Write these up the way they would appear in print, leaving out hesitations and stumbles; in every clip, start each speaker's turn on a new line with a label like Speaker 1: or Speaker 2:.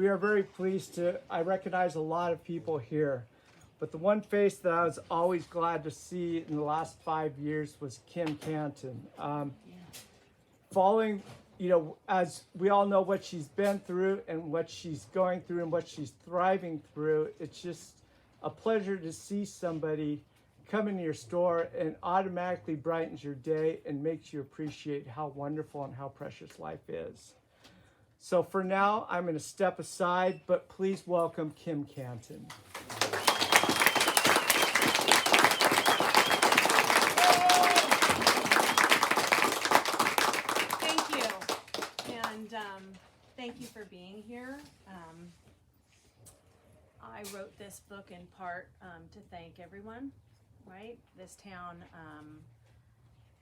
Speaker 1: we are very pleased to, I recognize a lot of people here, but the one face that I was always glad to see in the last 5 years was Kim Cantin. Following, as we all know what she's been through and what she's going through and what she's thriving through, it's just a pleasure to see somebody come into your store and automatically brightens your day and makes you appreciate how wonderful and how precious life is. So for now, I'm going to step aside, but please welcome Kim Cantin.
Speaker 2: Thank you. And thank you for being here. I wrote this book in part to thank everyone, right? This town,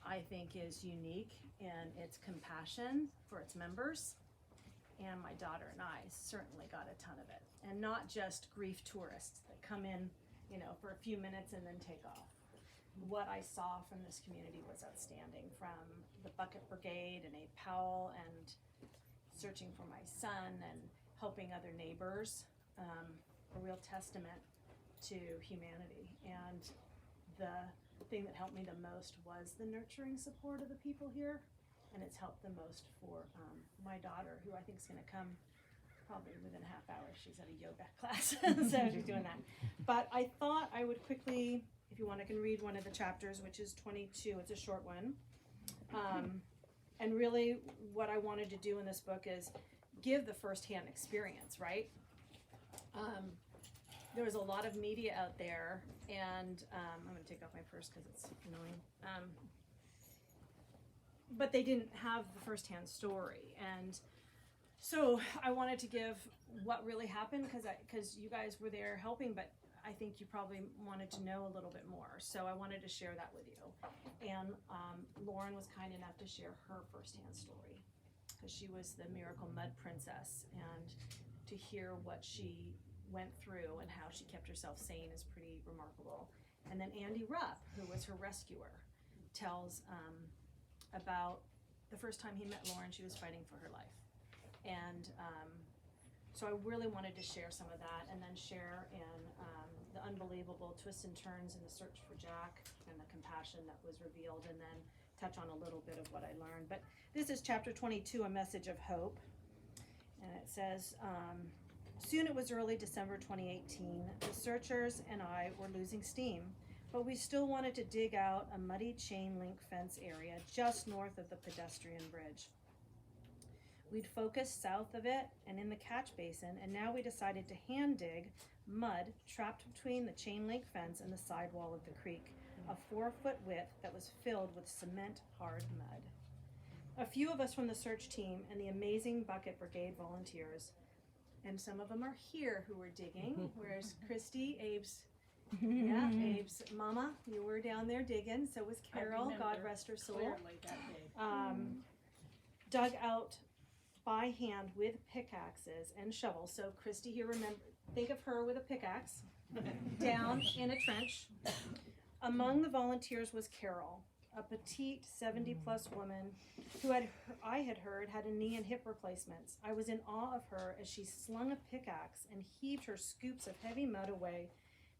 Speaker 2: I think, is unique in its compassion for its members. And my daughter and I certainly got a ton of it. And not just grief tourists that come in, for a few minutes and then take off. What I saw from this community was outstanding, from the Bucket Brigade and Abe Powell and searching for my son and helping other neighbors, a real testament to humanity. And the thing that helped me the most was the nurturing support of the people here. And it's helped the most for my daughter, who I think is going to come probably within a half hour. She's at a yoga class, so she's doing that. But I thought I would quickly, if you want, I can read one of the chapters, which is 22. It's a short one. And really what I wanted to do in this book is give the firsthand experience, right? There was a lot of media out there, and I'm going to take off my purse because it's annoying. But they didn't have the firsthand story, and so I wanted to give what really happened because you guys were there helping, but I think you probably wanted to know a little bit more. So I wanted to share that with you. And Lauren was kind enough to share her firsthand story because she was the Miracle Mud Princess, and to hear what she went through and how she kept herself sane is pretty remarkable. And then Andy Rupp, who was her rescuer, tells about the first time he met Lauren. She was fighting for her life. And so I really wanted to share some of that, and then share in the unbelievable twists and turns in the search for Jack and the compassion that was revealed, and then touch on a little bit of what I learned. But this is chapter 22, A Message of Hope. And it says, soon it was early December 2018. The searchers and I were losing steam, but we still wanted to dig out a muddy chain link fence area just north of the pedestrian bridge. We'd focused south of it and in the catch basin, and now we decided to hand dig mud trapped between the chain link fence and the sidewall of the creek, a 4-foot width that was filled with cement hard mud. A few of us from the search team and the amazing Bucket Brigade volunteers, and some of them are here who were digging. Where's Christy, Abe's mama? You were down there digging. So was Carol, God rest her soul. Dug out by hand with pickaxes and shovels. So Christy here, think of her with a pickaxe down in a trench. Among the volunteers was Carol, a petite 70-plus woman who I had heard had a knee and hip replacements. I was in awe of her as she slung a pickaxe and heaved her scoops of heavy mud away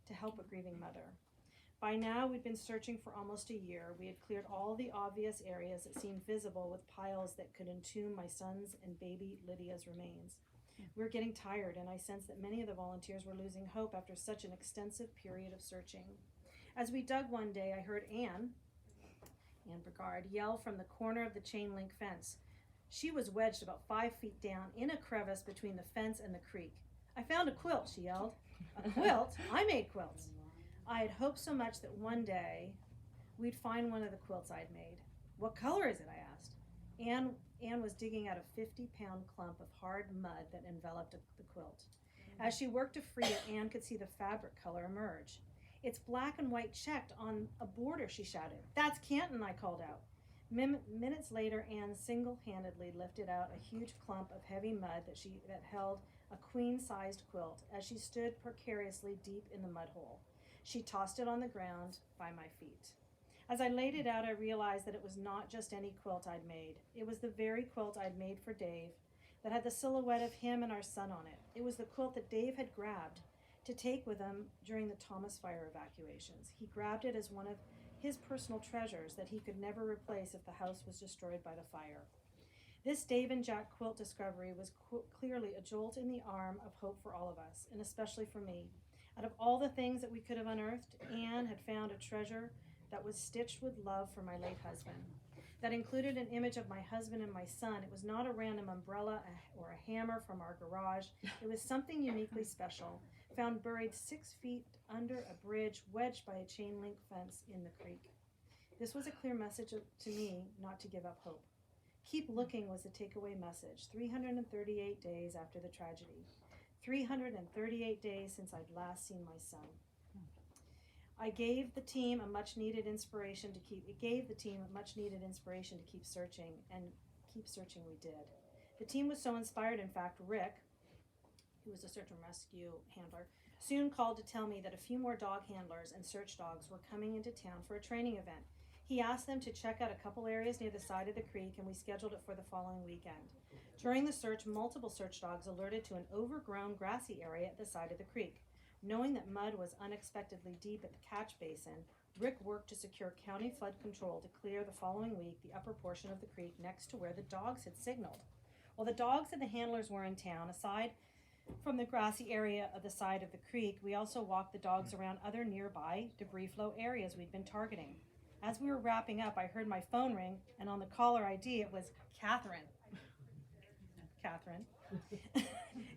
Speaker 2: to help a grieving mother. By now, we'd been searching for almost a year. We had cleared all the obvious areas that seemed visible with piles that could entomb my son's and baby Lydia's remains. We were getting tired, and I sensed that many of the volunteers were losing hope after such an extensive period of searching. As we dug one day, I heard Anne Brigard, yell from the corner of the chain link fence. She was wedged about 5 feet down in a crevice between the fence and the creek. I found a quilt, she yelled. A quilt? I made quilts. I had hoped so much that one day we'd find one of the quilts I'd made. What color is it? I asked. Anne was digging out a 50-pound clump of hard mud that enveloped the quilt. As she worked to free it, Anne could see the fabric color emerge. It's black and white checked on a border, she shouted. That's Cantin, I called out. Minutes later, Anne single-handedly lifted out a huge clump of heavy mud that held a queen-sized quilt as she stood precariously deep in the mud hole. She tossed it on the ground by my feet. As I laid it out, I realized that it was not just any quilt I'd made. It was the very quilt I'd made for Dave that had the silhouette of him and our son on it. It was the quilt that Dave had grabbed to take with him during the Thomas Fire evacuations. He grabbed it as one of his personal treasures that he could never replace if the house was destroyed by the fire. This Dave and Jack quilt discovery was clearly a jolt in the arm of hope for all of us, and especially for me. Out of all the things that we could have unearthed, Anne had found a treasure that was stitched with love for my late husband. That included an image of my husband and my son. It was not a random umbrella or a hammer from our garage. It was something uniquely special, found buried 6 feet under a bridge wedged by a chain link fence in the creek. This was a clear message to me not to give up hope. Keep looking was the takeaway message, 338 days after the tragedy. 338 days since I'd last seen my son. It gave the team a much needed inspiration to keep searching, and keep searching we did. The team was so inspired, in fact, Rick, who was a search and rescue handler, soon called to tell me that a few more dog handlers and search dogs were coming into town for a training event. He asked them to check out a couple areas near the side of the creek, and we scheduled it for the following weekend. During the search, multiple search dogs alerted to an overgrown grassy area at the side of the creek. Knowing that mud was unexpectedly deep at the catch basin, Rick worked to secure county flood control to clear the following week the upper portion of the creek next to where the dogs had signaled. While the dogs and the handlers were in town, aside from the grassy area of the side of the creek, we also walked the dogs around other nearby debris flow areas we'd been targeting. As we were wrapping up, I heard my phone ring, and on the caller ID it was Catherine. Catherine.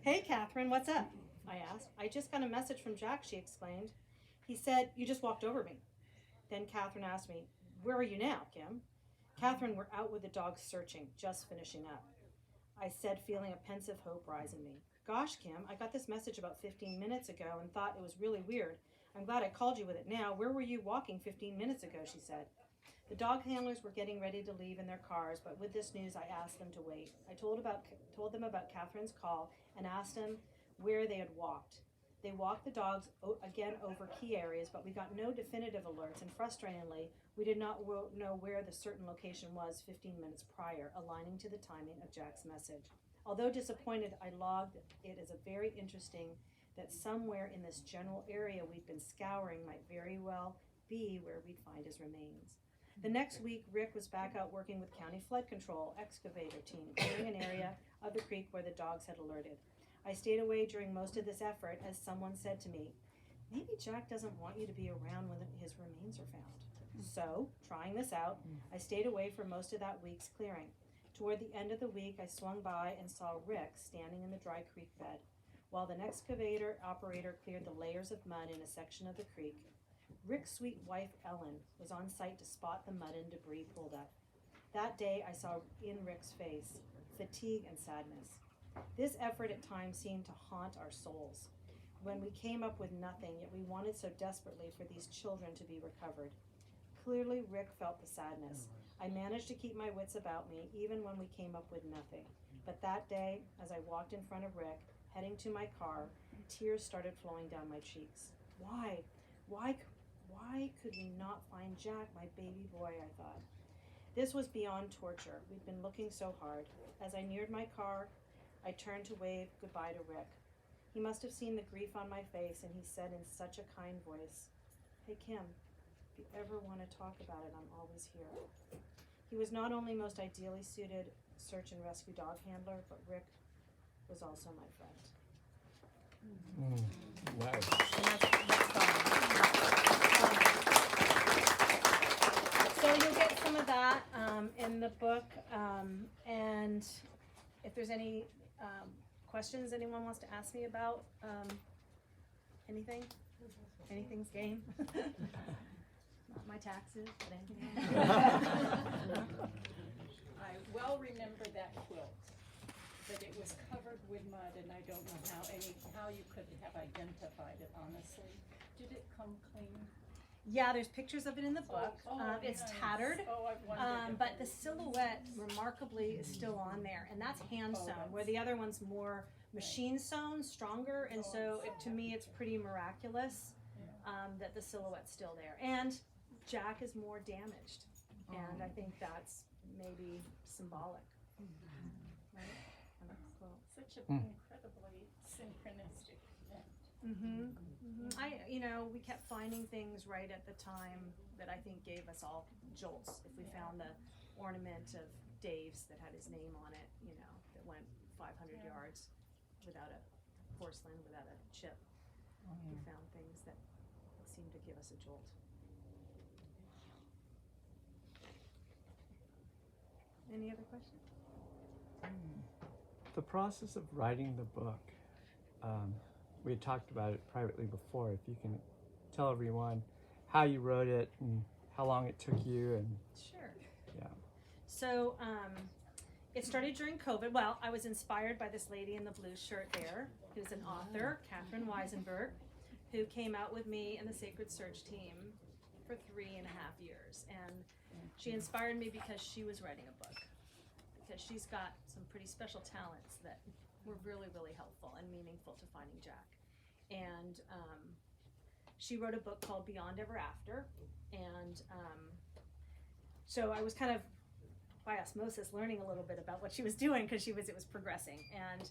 Speaker 2: Hey, Catherine, what's up? I asked. I just got a message from Jack, she explained. He said, you just walked over me. Then Catherine asked me, where are you now, Kim? Catherine, we're out with the dogs searching, just finishing up. I said, feeling a pensive hope rise in me. Gosh, Kim, I got this message about 15 minutes ago and thought it was really weird. I'm glad I called you with it now. Where were you walking 15 minutes ago, she said. The dog handlers were getting ready to leave in their cars, but with this news, I asked them to wait. I told them about Catherine's call and asked them where they had walked. They walked the dogs again over key areas, but we got no definitive alerts, and frustratingly, we did not know where the certain location was 15 minutes prior, aligning to the timing of Jack's message. Although disappointed, I logged it as a very interesting that somewhere in this general area we'd been scouring might very well be where we'd find his remains. The next week, Rick was back out working with County Flood Control excavator team, clearing an area of the creek where the dogs had alerted. I stayed away during most of this effort as someone said to me, maybe Jack doesn't want you to be around when his remains are found. So, trying this out, I stayed away for most of that week's clearing. Toward the end of the week, I swung by and saw Rick standing in the dry creek bed, while the excavator operator cleared the layers of mud in a section of the creek. Rick's sweet wife, Ellen, was on site to spot the mud and debris pulled up. That day, I saw in Rick's face fatigue and sadness. This effort at times seemed to haunt our souls. When we came up with nothing, yet we wanted so desperately for these children to be recovered. Clearly, Rick felt the sadness. I managed to keep my wits about me, even when we came up with nothing. But that day, as I walked in front of Rick, heading to my car, tears started flowing down my cheeks. Why could we not find Jack, my baby boy, I thought. This was beyond torture. We'd been looking so hard. As I neared my car, I turned to wave goodbye to Rick. He must have seen the grief on my face, and he said in such a kind voice, "Hey, Kim, if you ever want to talk about it, I'm always here." He was not only most ideally suited search and rescue dog handler, but Rick was also my friend.
Speaker 1: Nice.
Speaker 2: So you'll get some of that in the book, and if there's any questions anyone wants to ask me about anything's game. Not my taxes, but anything else.
Speaker 3: I well remember that quilt, that it was covered with mud, and I don't know how you could have identified it, honestly. Did it come clean?
Speaker 2: Yeah, there's pictures of it in the book. It's
Speaker 3: nice.
Speaker 2: tattered,
Speaker 3: Oh, I've wondered.
Speaker 2: but the silhouette remarkably is still on there, and that's hand sewn, where the other one's more machine sewn, stronger, and so to me it's pretty miraculous that the silhouette's still there. And Jack is more damaged, and I think that's maybe symbolic. Right?
Speaker 3: Such an incredibly synchronistic event.
Speaker 2: We kept finding things right at the time that I think gave us all jolts. If we found the ornament of Dave's that had his name on it, that went 500 yards without a porcelain, without a chip. We found things that seemed to give us a jolt. Any other questions?
Speaker 1: The process of writing the book, we had talked about it privately before. If you can tell everyone how you wrote it and how long it took you, and
Speaker 2: Sure.
Speaker 1: yeah.
Speaker 2: So it started during COVID. Well, I was inspired by this lady in the blue shirt there, who's an author, Catherine Weisenberg, who came out with me and the Sacred Search team for 3.5 years. And she inspired me because she was writing a book. Because she's got some pretty special talents that were really, really helpful and meaningful to finding Jack. And she wrote a book called Beyond Ever After. And so I was kind of, by osmosis, learning a little bit about what she was doing because it was progressing. And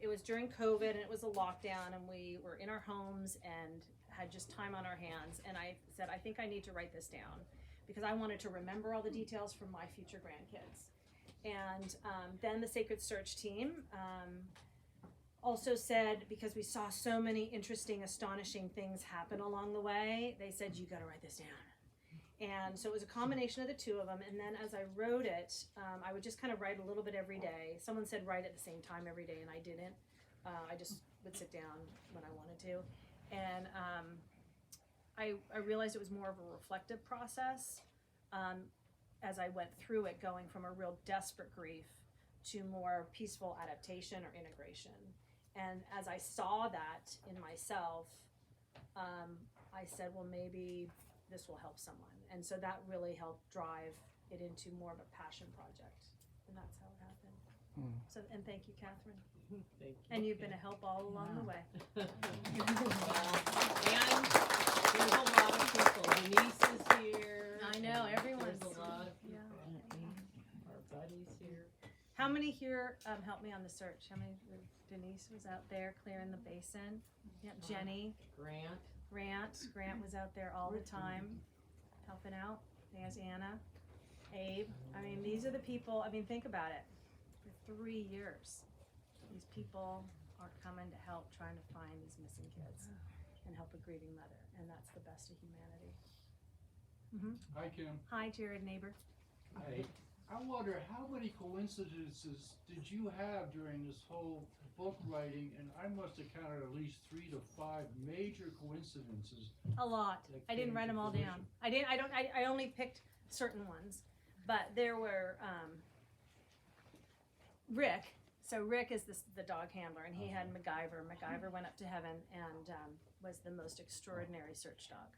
Speaker 2: it was during COVID, and it was a lockdown, and we were in our homes and had just time on our hands. And I said, I think I need to write this down because I wanted to remember all the details for my future grandkids. And then the Sacred Search team also said, because we saw so many interesting, astonishing things happen along the way, they said, you got to write this down. And so it was a combination of the two of them. And then as I wrote it, I would just kind of write a little bit every day. Someone said write at the same time every day, and I didn't. I just would sit down when I wanted to. And I realized it was more of a reflective process as I went through it, going from a real desperate grief to more peaceful adaptation or integration. And as I saw that in myself, I said, well, maybe this will help someone. And so that really helped drive it into more of a passion project. And that's how it happened. So, and thank you, Catherine.
Speaker 4: Thank you.
Speaker 2: And you've been a help all along the way.
Speaker 4: And there's a lot of people. Denise is here.
Speaker 2: I know, everyone's.
Speaker 4: There's a lot of
Speaker 2: Yeah.
Speaker 4: people. Our buddies here.
Speaker 2: How many here helped me on the search? How many? Denise was out there clearing the basin. Yep, Jenny. Grant was out there all the time, helping out. There's Anna, Abe. I mean, these are the people. I mean, think about it. For 3 years, these people are coming to help, trying to find these missing kids and help a grieving mother, and that's the best of humanity.
Speaker 5: Hi, Kim.
Speaker 2: Hi, Jared, neighbor.
Speaker 5: Hi. I wonder how many coincidences did you have during this whole book writing? And I must have counted at least 3 to 5 major coincidences.
Speaker 2: A lot. I didn't write them all down. I only picked certain ones, but there were Rick. So Rick is the dog handler, and he had MacGyver. MacGyver went up to heaven and was the most extraordinary search dog.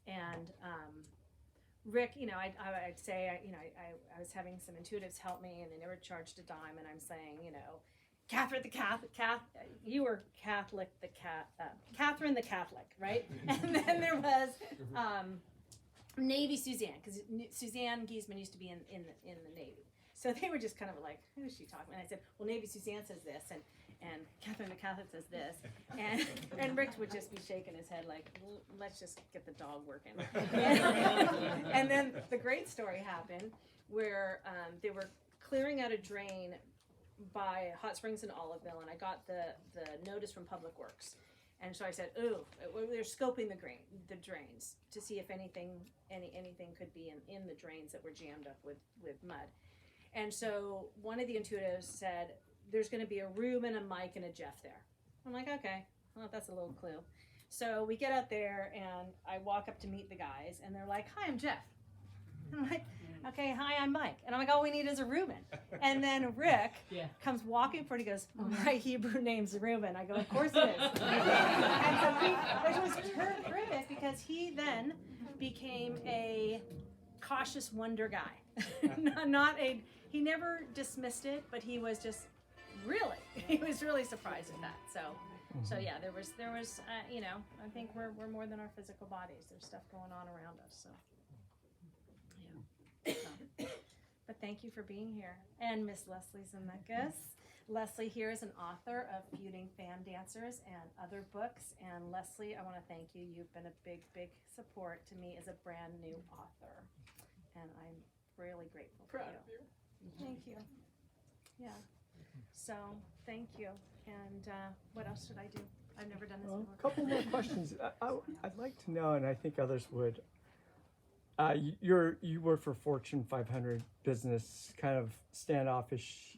Speaker 2: And Rick, I'd say, I was having some intuitives help me, and they never charged a dime, and I'm saying, Catherine the Catholic, you were Catholic, Catherine the Catholic, right? And then there was Navy Suzanne, because Suzanne Giesman used to be in the Navy. So they were just kind of like, who is she talking about? And I said, well, Navy Suzanne says this, and Catherine the Catholic says this. And Rick would just be shaking his head like, let's just get the dog working. And then the great story happened where they were clearing out a drain by Hot Springs in Oliveville, and I got the notice from Public Works. And so I said, ooh, they're scoping the drains to see if anything could be in the drains that were jammed up with mud. And so one of the intuitives said, there's going to be a Reuben, a Mike, and a Jeff there. I'm like, okay, well, that's a little clue. So we get out there, and I walk up to meet the guys, and they're like, hi, I'm Jeff. And I'm like, okay, hi, I'm Mike. And I'm like, all we need is a Reuben. And then Rick comes walking forward, he goes, my Hebrew name's Reuben. I go, of course it is. And so which was terrific, because he then became a cautious wonder guy. He never dismissed it, but he was just he was really surprised at that. So yeah, there was I think we're more than our physical bodies. There's stuff going on around us. So yeah. But thank you for being here, and Miss Leslie Zemeckis. Leslie here is an author of Feuding Fan Dancers and other books. And Leslie, I want to thank you. You've been a big, big support to me as a brand new author. And I'm really grateful for
Speaker 3: Proud
Speaker 2: you.
Speaker 3: of you.
Speaker 2: Thank you. Yeah. So, thank you. And what else should I do? I've never done this
Speaker 1: Well,
Speaker 2: before.
Speaker 1: a couple more questions. I'd like to know, and I think others would. You work for Fortune 500 business, kind of standoffish,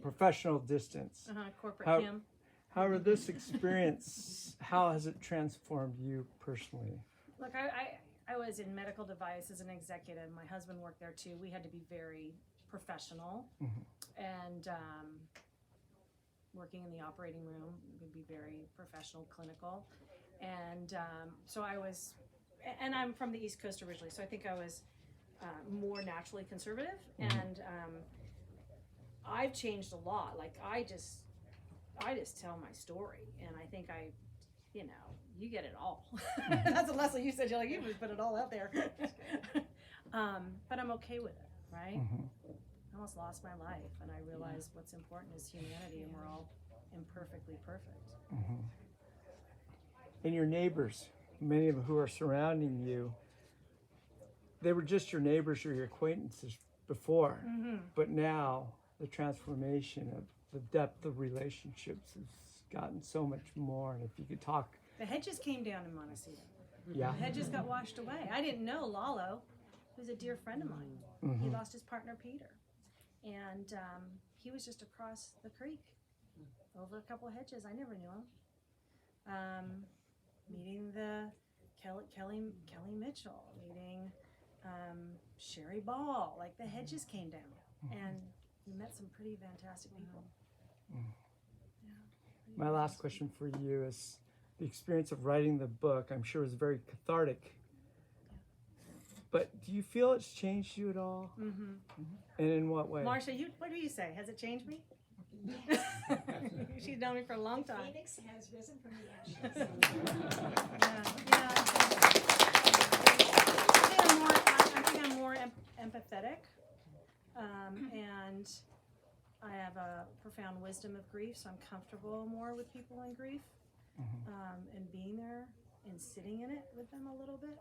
Speaker 1: professional distance.
Speaker 2: Corporate
Speaker 1: How-
Speaker 2: Kim.
Speaker 1: However, this experience, how has it transformed you personally?
Speaker 2: Look, I was in medical device as an executive. My husband worked there too. We had to be very professional. And working in the operating room would be very professional, clinical. And so I was, and I'm from the East Coast originally, so I think I was more naturally conservative. And I've changed a lot. Like I just tell my story, and I think you get it all. That's what Leslie, you said. You're like, you just put it all out there. But I'm okay with it, right? I almost lost my life, and I realized what's important is humanity, and we're all imperfectly perfect.
Speaker 1: And your neighbors, many of them who are surrounding you, they were just your neighbors or your acquaintances before, but now the transformation of the depth of relationships has gotten so much more. And if you could talk,
Speaker 2: The hedges came down in Montecito.
Speaker 1: yeah,
Speaker 2: The hedges got washed away. I didn't know Lalo, who's a dear friend of mine. He lost his partner Peter, and he was just across the creek, over a couple of hedges. I never knew him. Meeting the Kelly Mitchell, meeting Sherry Ball. Like the hedges came down, and we met some pretty fantastic people.
Speaker 1: My last question for you is the experience of writing the book, I'm sure was very cathartic. But do you feel it's changed you at all? And in what way?
Speaker 2: Marcia, what do you say? Has it changed me? She's known me for a long time.
Speaker 3: Phoenix has risen from the ashes.
Speaker 2: I think I'm more empathetic, and I have a profound wisdom of grief, so I'm comfortable more with people in grief, and being there and sitting in it with them a little bit.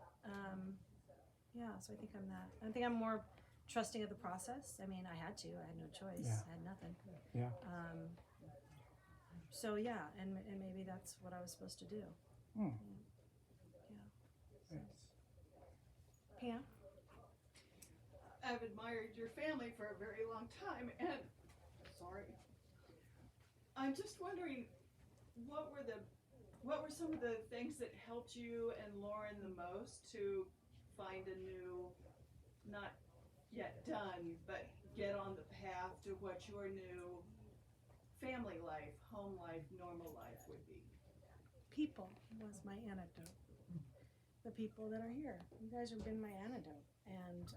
Speaker 2: So I think I'm that. I think I'm more trusting of the process. I mean, I had to. I had no choice.
Speaker 1: Yeah.
Speaker 2: I had nothing.
Speaker 1: Yeah.
Speaker 2: So yeah, and maybe that's what I was supposed to do.
Speaker 1: Yes.
Speaker 2: Pam?
Speaker 6: I've admired your family for a very long time, and I'm just wondering, what were some of the things that helped you and Lauren the most to find a new, not yet done, but get on the path to what your new family life, home life, normal life would be?
Speaker 2: People was my antidote. The people that are here. You guys have been my antidote. And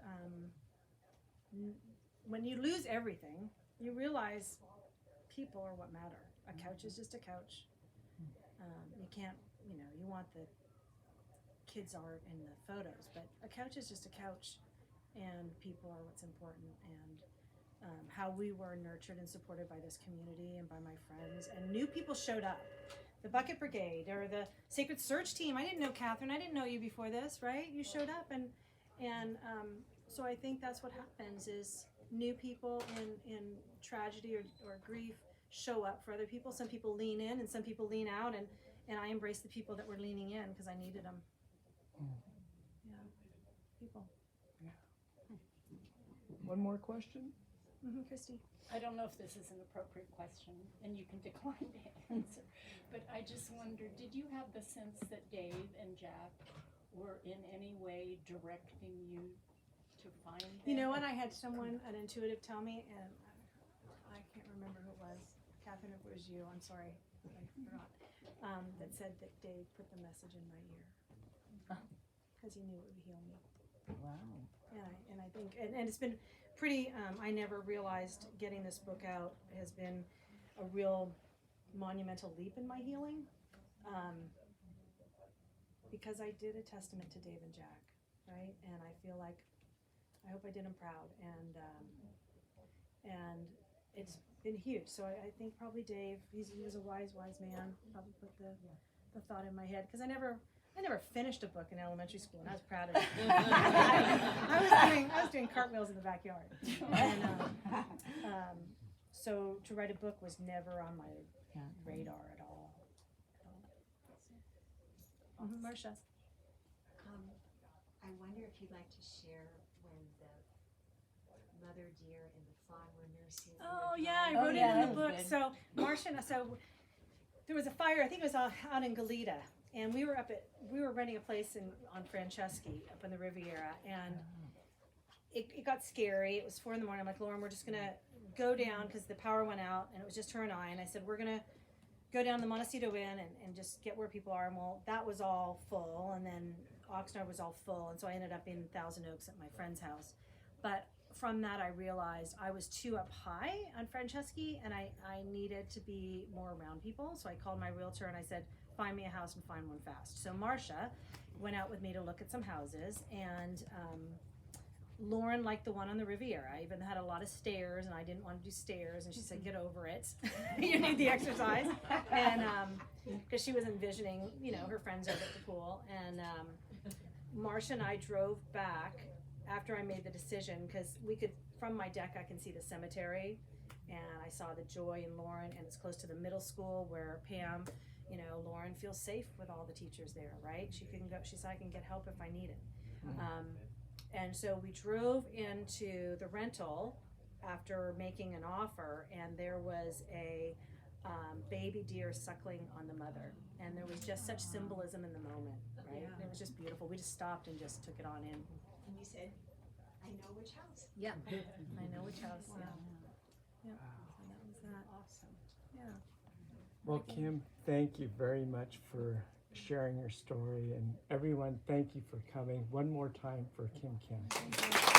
Speaker 2: when you lose everything, you realize people are what matter. A couch is just a couch. You can't, you want the kids' art and the photos, but a couch is just a couch, and people are what's important. And how we were nurtured and supported by this community and by my friends, and new people showed up. The Bucket Brigade or the Sacred Search Team. I didn't know Catherine. I didn't know you before this, right? You showed up, and so I think that's what happens is new people in tragedy or grief show up for other people. Some people lean in and some people lean out, and I embrace the people that were leaning in because I needed them. Yeah, people.
Speaker 1: One more question?
Speaker 2: Christy.
Speaker 3: I don't know if this is an appropriate question, and you can decline to answer, but I just wonder, did you have the sense that Dave and Jack were in any way directing you to find them?
Speaker 2: You know what? I had someone, an intuitive, tell me, and I can't remember who it was. Catherine, if it was you, I'm sorry, I forgot. That said that Dave put the message in my ear because he knew it would heal me.
Speaker 4: Wow.
Speaker 2: And I think, and it's been pretty. I never realized getting this book out has been a real monumental leap in my healing, because I did a testament to Dave and Jack, right? And I feel like I hope I did them proud, and it's been huge. So I think probably Dave, he was a wise man. Probably put the thought in my head because I never finished a book in elementary school, and I was proud of it. I was doing cartwheels in the backyard, and so to write a book was never on my radar at all. Marcia.
Speaker 7: I wonder if you'd like to share when the mother deer and the fawn were nursing.
Speaker 2: Oh yeah, I wrote it in the book. So Marcia, so there was a fire. I think it was out in Goleta, and we were renting a place on Franceschi up in the Riviera, and it got scary. It was 4 a.m. I'm like, Lauren, we're just gonna go down because the power went out, and it was just her and I. And I said, we're gonna go down the Montecito Inn and just get where people are. And well, that was all full, and then Oxnard was all full, and so I ended up in Thousand Oaks at my friend's house. But from that, I realized I was too up high on Franceschi, and I needed to be more around people. So I called my realtor and I said, find me a house and find one fast. So Marcia went out with me to look at some houses, and Lauren liked the one on the Riviera. I even had a lot of stairs, and I didn't want to do stairs, and she said, get over it. You need the exercise. And because she was envisioning, her friends over at the pool. And Marcia and I drove back after I made the decision, because from my deck, I can see the cemetery, and I saw the joy in Lauren, and it's close to the middle school where Pam, Lauren feels safe with all the teachers there, right? She said, I can get help if I need it. And so we drove into the rental after making an offer, and there was a baby deer suckling on the mother, and there was just such symbolism in the moment, right? It was just beautiful. We just stopped and just took it on in.
Speaker 7: And you said, I know which house.
Speaker 2: Yeah, I know which house. Yeah. So that was that.
Speaker 3: Awesome.
Speaker 2: Yeah.
Speaker 1: Well, Kim, thank you very much for sharing your story, and everyone, thank you for coming one more time for Kim Cantin.
Speaker 2: Thank you.